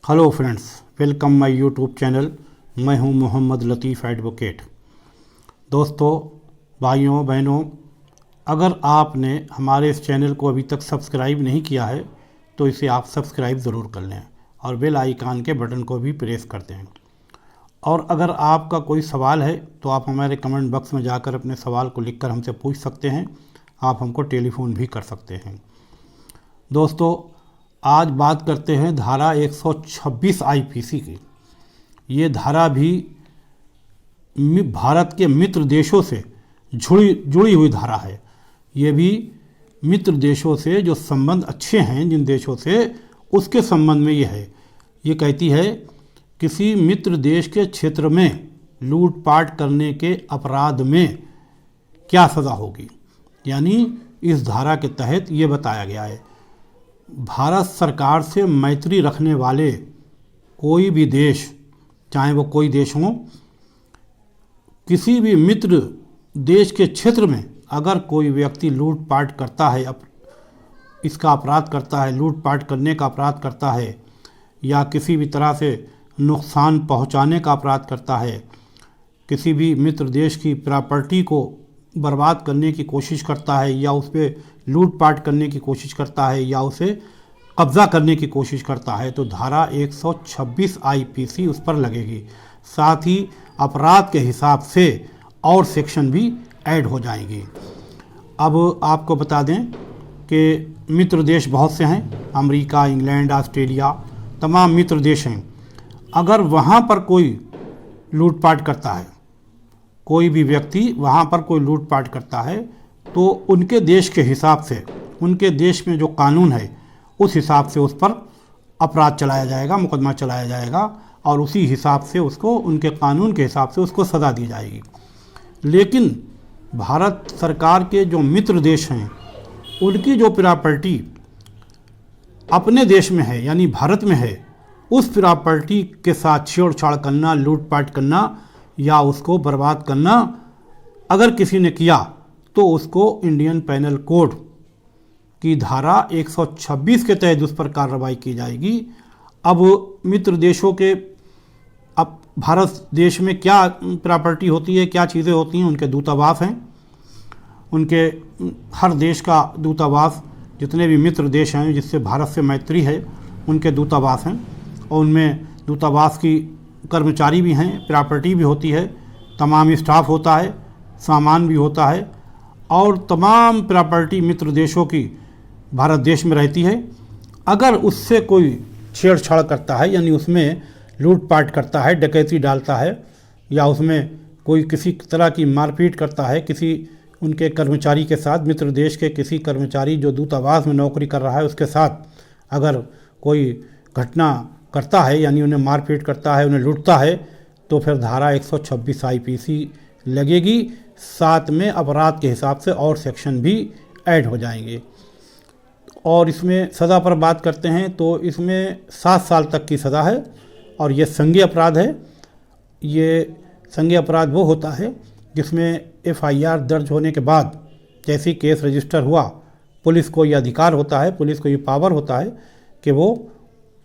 Hello friends, welcome my YouTube channel. मैं हूं मोहम्मद लतीफ़ advocate. दोस्तों, भाइयों बहनों, अगर आपने हमारे इस चैनल को अभी तक सब्सक्राइब नहीं किया है तो इसे आप सब्सक्राइब ज़रूर कर लें और बेल आइकन के बटन को भी प्रेस कर दें। और अगर आपका कोई सवाल है तो आप हमारे कमेंट बॉक्स में जाकर अपने सवाल को लिखकर हमसे पूछ सकते हैं। आप हमको टेलीफोन भी कर सकते हैं। दोस्तों, आज बात करते हैं धारा 126 आईपीसी की। ये धारा भी भारत के मित्र देशों से जुड़ी हुई धारा है। ये भी मित्र देशों से जो संबंध अच्छे हैं जिन देशों से, उसके संबंध में ये है। ये कहती है किसी मित्र देश के क्षेत्र में लूटपाट करने के अपराध में क्या सज़ा होगी। यानी इस धारा के तहत ये बताया गया है, भारत सरकार से मैत्री रखने वाले कोई भी देश, चाहे वो कोई देश हो, किसी भी मित्र देश के क्षेत्र में अगर कोई व्यक्ति लूटपाट करता है, इसका अपराध करता है, लूटपाट करने का अपराध करता है, या किसी भी तरह से नुकसान पहुंचाने का अपराध करता है, किसी भी मित्र देश की प्रॉपर्टी को बर्बाद करने की कोशिश करता है, या उस पर लूटपाट करने की कोशिश करता है, या उसे कब्ज़ा करने की कोशिश करता है, तो धारा 126 आईपीसी उस पर लगेगी। साथ ही अपराध के हिसाब से और सेक्शन भी ऐड हो जाएंगे। अब आपको बता दें कि मित्र देश बहुत से हैं, अमेरिका, इंग्लैंड, ऑस्ट्रेलिया, तमाम मित्र देश हैं। अगर वहाँ पर कोई लूटपाट करता है, कोई भी व्यक्ति वहाँ पर कोई लूटपाट करता है, तो उनके देश के हिसाब से, उनके देश में जो कानून है उस हिसाब से उस पर अपराध चलाया जाएगा, मुकदमा चलाया जाएगा, और उसी हिसाब से उसको, उनके कानून के हिसाब से उसको सज़ा दी जाएगी। लेकिन भारत सरकार के जो मित्र देश हैं, उनकी जो प्रॉपर्टी अपने देश में है, यानी भारत में है, उस प्रॉपर्टी के साथ छेड़छाड़ करना, लूटपाट करना या उसको बर्बाद करना अगर किसी ने किया तो उसको इंडियन पेनल कोड की धारा 126 के तहत उस पर कार्रवाई की जाएगी। अब मित्र देशों के, अब भारत देश में क्या प्रॉपर्टी होती है, क्या चीज़ें होती हैं, उनके दूतावास हैं, उनके हर देश का दूतावास, जितने भी मित्र देश हैं जिससे भारत से मैत्री है, उनके दूतावास हैं, और उनमें दूतावास की कर्मचारी भी हैं, प्रॉपर्टी भी होती है, तमाम स्टाफ होता है, सामान भी होता है, और तमाम प्रॉपर्टी मित्र देशों की भारत देश में रहती है। अगर उससे कोई छेड़छाड़ करता है, यानी उसमें लूटपाट करता है, डकैती डालता है, या उसमें कोई किसी तरह की मारपीट करता है किसी उनके कर्मचारी के साथ, मित्र देश के किसी कर्मचारी जो दूतावास में नौकरी कर रहा है उसके साथ अगर कोई घटना करता है, यानी उन्हें मारपीट करता है, उन्हें लूटता है, तो फिर धारा 126 आईपीसी लगेगी। साथ में अपराध के हिसाब से और सेक्शन भी ऐड हो जाएंगे। और इसमें सज़ा पर बात करते हैं तो इसमें 7 साल तक की सज़ा है, और ये संज्ञेय अपराध है। ये संज्ञेय अपराध वो होता है जिसमें एफआईआर दर्ज होने के बाद जैसे ही केस रजिस्टर हुआ, पुलिस को ये अधिकार होता है, पुलिस को ये पावर होता है कि वो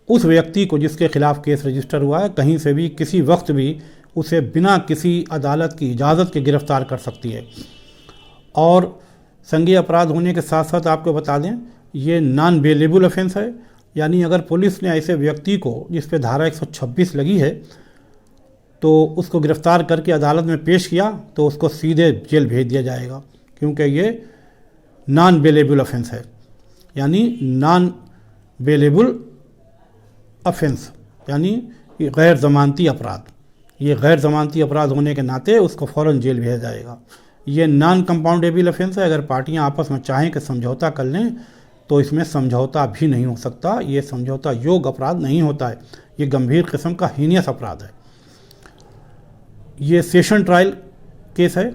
उस व्यक्ति को जिसके खिलाफ़ केस रजिस्टर हुआ है, कहीं से भी किसी वक्त भी उसे बिना किसी अदालत की इजाज़त के गिरफ़्तार कर सकती है। और संज्ञेय अपराध होने के साथ साथ आपको बता दें, ये नॉन बेलेबल ऑफेंस है। यानी अगर पुलिस ने ऐसे व्यक्ति को जिस पे धारा 126 लगी है तो उसको गिरफ़्तार करके अदालत में पेश किया तो उसको सीधे जेल भेज दिया जाएगा, क्योंकि ये नॉन बेलेबल ऑफेंस है। यानी नॉन बेलेबल ऑफेंस यानी गैर ज़मानती अपराध। ये गैर ज़मानती अपराध होने के नाते उसको फ़ौरन जेल भेजा जाएगा। ये नॉन कंपाउंडेबल ऑफेंस है। अगर पार्टियां आपस में चाहें कि समझौता कर लें तो इसमें समझौता भी नहीं हो सकता। ये समझौता योग्य अपराध नहीं होता है। ये गंभीर किस्म का हीनियस अपराध है। ये सेशन ट्रायल केस है।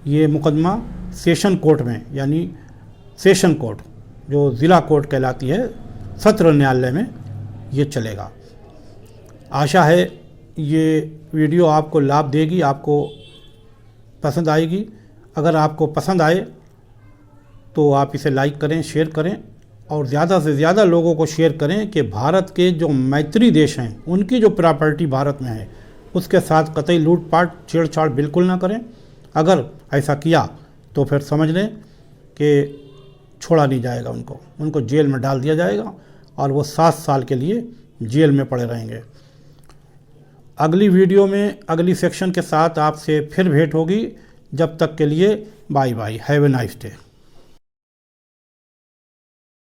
ये मुकदमा सेशन कोर्ट में, यानी सेशन कोर्ट जो ज़िला कोर्ट कहलाती है, सत्र न्यायालय में ये चलेगा। आशा है ये वीडियो आपको लाभ देगी, आपको पसंद आएगी। अगर आपको पसंद आए तो आप इसे लाइक करें, शेयर करें और ज़्यादा से ज़्यादा लोगों को शेयर करें कि भारत के जो मैत्री देश हैं उनकी जो प्रॉपर्टी भारत में है उसके साथ कतई लूटपाट छेड़छाड़ बिल्कुल ना करें। अगर ऐसा किया तो फिर समझ लें कि छोड़ा नहीं जाएगा, उनको जेल में डाल दिया जाएगा और वो 7 साल के लिए जेल में पड़े रहेंगे। अगली वीडियो में अगली सेक्शन के साथ आपसे फिर भेंट होगी। जब तक के लिए bye bye, have a nice day.